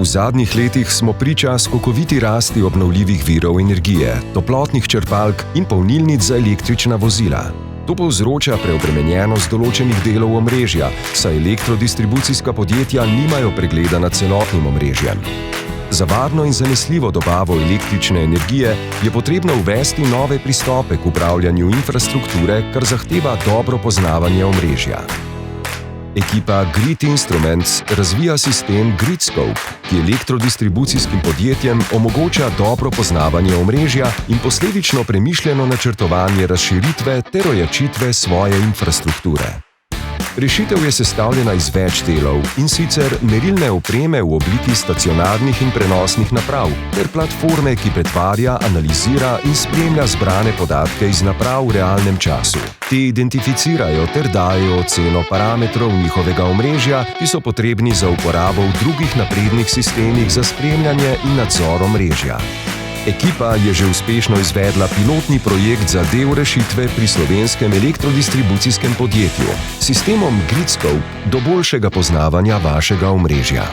V zadnjih letih smo priča skokoviti rasti obnovljivih virov energije, toplotnih črpalk in polnilnic za električna vozila. To povzroča preobremenjenost določenih delov omrežja, saj elektrodistribucijska podjetja nimajo pregleda nad celotnim omrežjem. Za varno in zanesljivo dobavo električne energije je potrebno uvesti nove pristope k upravljanju infrastrukture, kar zahteva dobro poznavanje omrežja. Ekipa Grid Instruments razvija sistem GridScope, ki elektrodistribucijskim podjetjem omogoča dobro poznavanje omrežja in posledično premišljeno načrtovanje razširitve ter ojačitve svoje infrastrukture. Rešitev je sestavljena iz več delov, in sicer merilne opreme v obliki stacionarnih in prenosnih naprav ter platforme, ki pretvarja, analizira in spremlja zbrane podatke iz naprav v realnem času. Te identificirajo ter dajejo oceno parametrov njihovega omrežja, ki so potrebni za uporabo v drugih naprednih sistemih za spremljanje in nadzor omrežja. Ekipa je že uspešno izvedla pilotni projekt za del rešitve pri slovenskem elektrodistribucijskem podjetju s sistemom GridScope do boljšega poznavanja vašega omrežja.